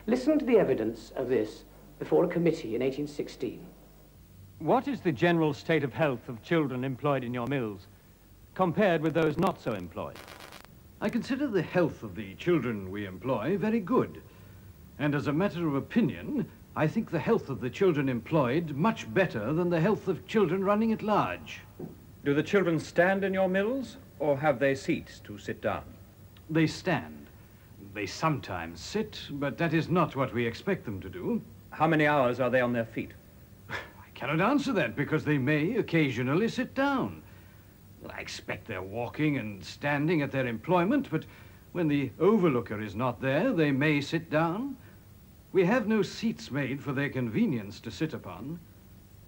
Listen to the evidence of this before a committee in 1816. What is the general state of health of children employed in your mills, compared with those not so employed? I consider the health of the children we employ very good. And as a matter of opinion, I think the health of the children employed much better than the health of children running at large. Do the children stand in your mills, or have they seats to sit down? They stand. They sometimes sit, but that is not what we expect them to do. How many hours are they on their feet? I cannot answer that, because they may occasionally sit down. Well, I expect they're walking and standing at their employment, but when the overlooker is not there, they may sit down. We have no seats made for their convenience to sit upon.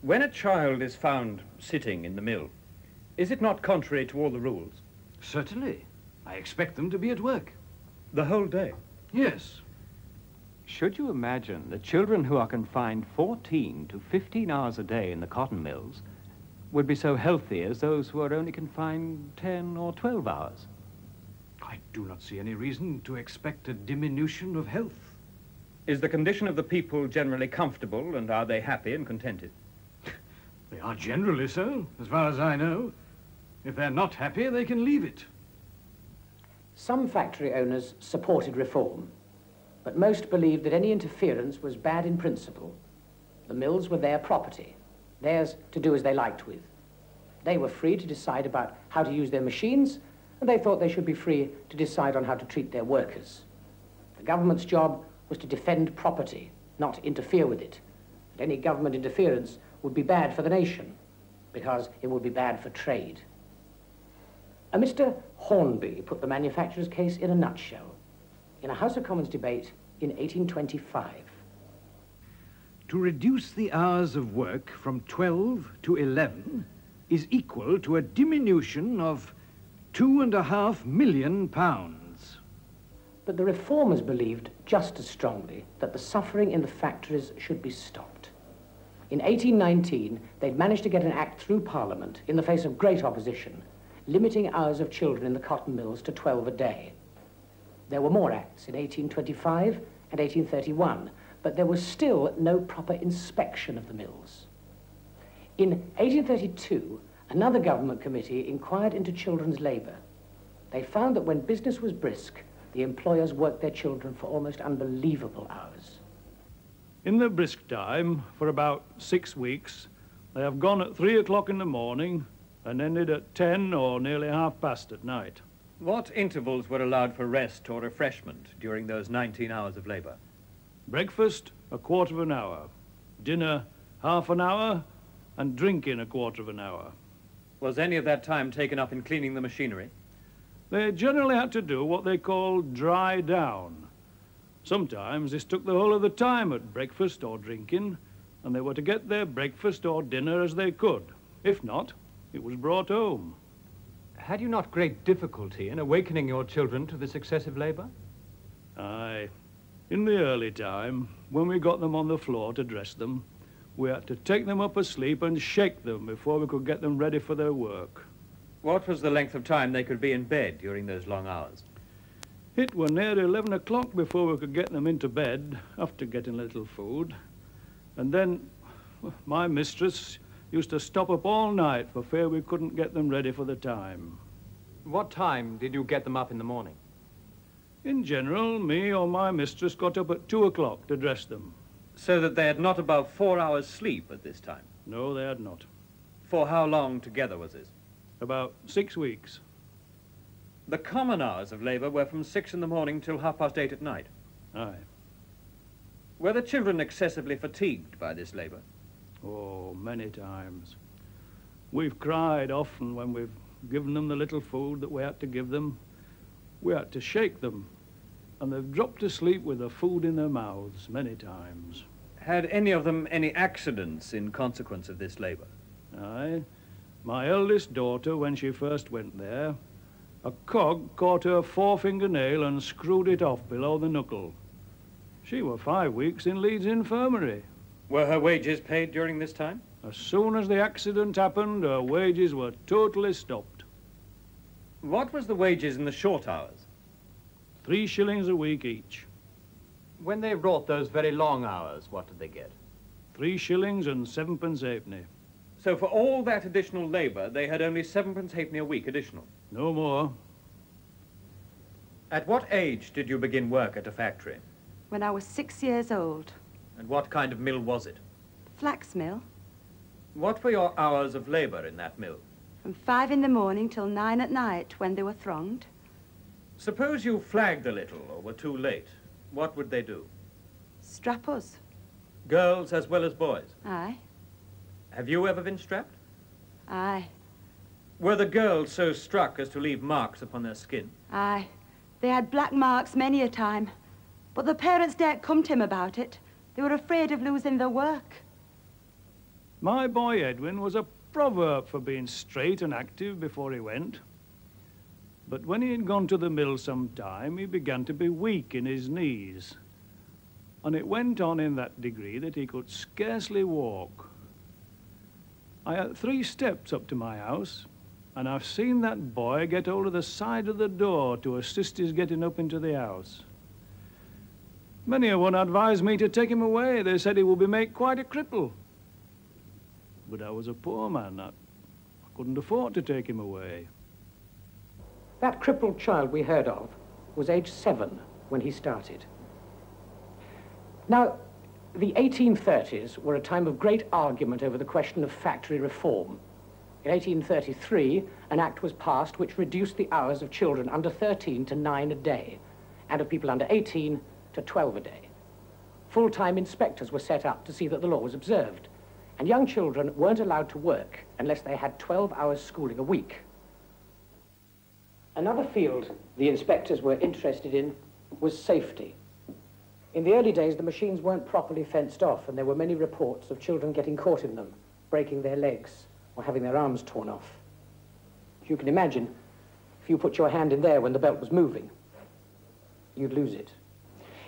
When a child is found sitting in the mill, is it not contrary to all the rules? Certainly. I expect them to be at work. The whole day? Yes. Should you imagine that children who are confined 14 to 15 hours a day in the cotton mills would be so healthy as those who are only confined 10 or 12 hours? I do not see any reason to expect a diminution of health. Is the condition of the people generally comfortable, and are they happy and contented? They are generally so, as far as I know. If they're not happy, they can leave it. Some factory owners supported reform, but most believed that any interference was bad in principle. The mills were their property, theirs to do as they liked with. They were free to decide about how to use their machines, and they thought they should be free to decide on how to treat their workers. The government's job was to defend property, not interfere with it. And any government interference would be bad for the nation, because it would be bad for trade. A Mr. Hornby put the manufacturer's case in a nutshell in a House of Commons debate in 1825. To reduce the hours of work from 12 to 11 is equal to a diminution of £2.5 million. But the reformers believed just as strongly that the suffering in the factories should be stopped. In 1819, they'd managed to get an act through Parliament in the face of great opposition, limiting hours of children in the cotton mills to 12 a day. There were more acts in 1825 and 1831, but there was still no proper inspection of the mills. In 1832, another government committee inquired into children's labor. They found that when business was brisk, the employers worked their children for almost unbelievable hours. In the brisk time, for about 6 weeks, they have gone at 3 o'clock in the morning and ended at 10 or nearly half past at night. What intervals were allowed for rest or refreshment during those 19 hours of labor? Breakfast, a quarter of an hour. Dinner, half an hour. And drinking, a quarter of an hour. Was any of that time taken up in cleaning the machinery? They generally had to do what they call dry down. Sometimes this took the whole of the time at breakfast or drinking, and they were to get their breakfast or dinner as they could. If not, it was brought home. Had you not great difficulty in awakening your children to this excessive labor? Aye. In the early time, when we got them on the floor to dress them, we had to take them up asleep and shake them before we could get them ready for their work. What was the length of time they could be in bed during those long hours? It were near 11 o'clock before we could get them into bed, after getting a little food. And then my mistress used to stop up all night for fear we couldn't get them ready for the time. What time did you get them up in the morning? In general, me or my mistress got up at 2 o'clock to dress them. So that they had not above 4 hours sleep at this time? No, they had not. For how long together was this? About 6 weeks. The common hours of labor were from 6 in the morning till 8:30 at night? Aye. Were the children excessively fatigued by this labor? Oh, many times. We've cried often when we've given them the little food that we had to give them. We had to shake them, and they've dropped asleep with the food in their mouths many times. Had any of them any accidents in consequence of this labor? Aye. My eldest daughter, when she first went there, a cog caught her forefinger nail and screwed it off below the knuckle. She were 5 weeks in Leeds Infirmary. Were her wages paid during this time? As soon as the accident happened, her wages were totally stopped. What was the wages in the short hours? 3 shillings a week each. When they wrought those very long hours, what did they get? 3 shillings and 7pence halfpenny. So for all that additional labour, they had only 7pence halfpenny a week additional. No more. At what age did you begin work at a factory? When I was 6 years old. And what kind of mill was it? Flax mill. What were your hours of labour in that mill? From 5 in the morning till 9 at night when they were thronged. Suppose you flagged a little or were too late. What would they do? Strap us. Girls as well as boys? Aye. Have you ever been strapped? Aye. Were the girls so struck as to leave marks upon their skin? Aye. They had black marks many a time. But the parents daren't come to him about it. They were afraid of losing their work. My boy Edwin was a proverb for being straight and active before he went. But when he had gone to the mill some time, he began to be weak in his knees. And it went on in that degree that he could scarcely walk. I had 3 steps up to my house, and I've seen that boy get hold of the side of the door to assist his getting up into the house. Many a one advised me to take him away. They said he would be made quite a cripple. But I was a poor man. I couldn't afford to take him away. That crippled child we heard of was aged 7 when he started. Now, the 1830s were a time of great argument over the question of factory reform. In 1833, an act was passed which reduced the hours of children under 13 to 9 a day, and of people under 18 to 12 a day. Full-time inspectors were set up to see that the law was observed, and young children weren't allowed to work unless they had 12 hours schooling a week. Another field the inspectors were interested in was safety. In the early days, the machines weren't properly fenced off, and there were many reports of children getting caught in them, breaking their legs, or having their arms torn off. As you can imagine, if you put your hand in there when the belt was moving, you'd lose it.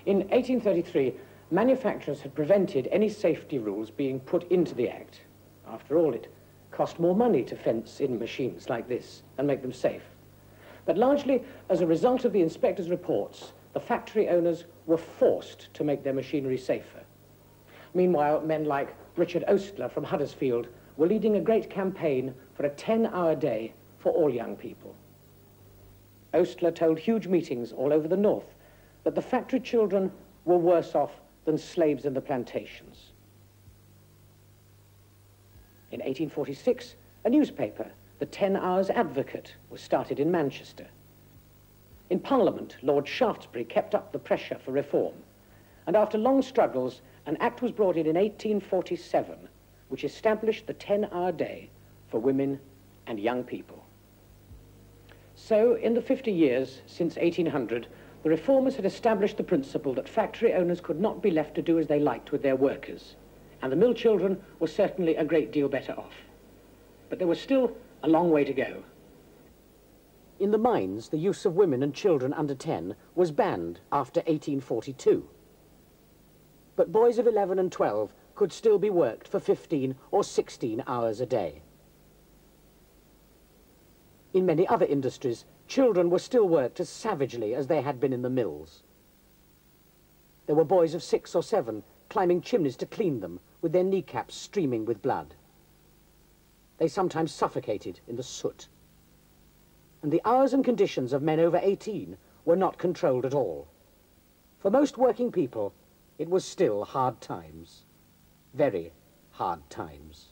In 1833, manufacturers had prevented any safety rules being put into the Act. After all, it cost more money to fence in machines like this and make them safe. But largely, as a result of the inspectors' reports, the factory owners were forced to make their machinery safer. Meanwhile, men like Richard Oastler from Huddersfield were leading a great campaign for a 10-hour day for all young people. Oastler told huge meetings all over the north that the factory children were worse off than slaves in the plantations. In 1846, a newspaper, the 10 Hours Advocate, was started in Manchester. In Parliament, Lord Shaftesbury kept up the pressure for reform, and after long struggles, an act was brought in 1847, which established the 10-hour day for women and young people. So, in the 50 years since 1800, the reformers had established the principle that factory owners could not be left to do as they liked with their workers, and the mill children were certainly a great deal better off. But there was still a long way to go. In the mines, the use of women and children under 10 was banned after 1842. But boys of 11 and 12 could still be worked for 15 or 16 hours a day. In many other industries, children were still worked as savagely as they had been in the mills. There were boys of 6 or 7 climbing chimneys to clean them, with their kneecaps streaming with blood. They sometimes suffocated in the soot. And the hours and conditions of men over 18 were not controlled at all. For most working people, it was still hard times. Very hard times.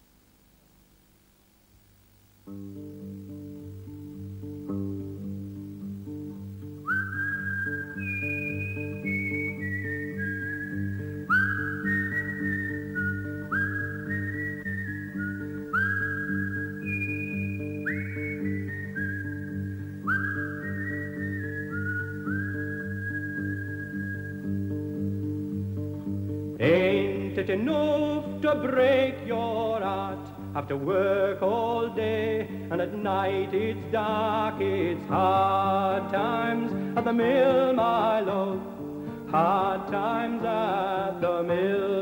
Ain't it enough to break your heart? Have to work all day, and at night it's dark, it's hard times at the mill, my love. Hard times at the mill.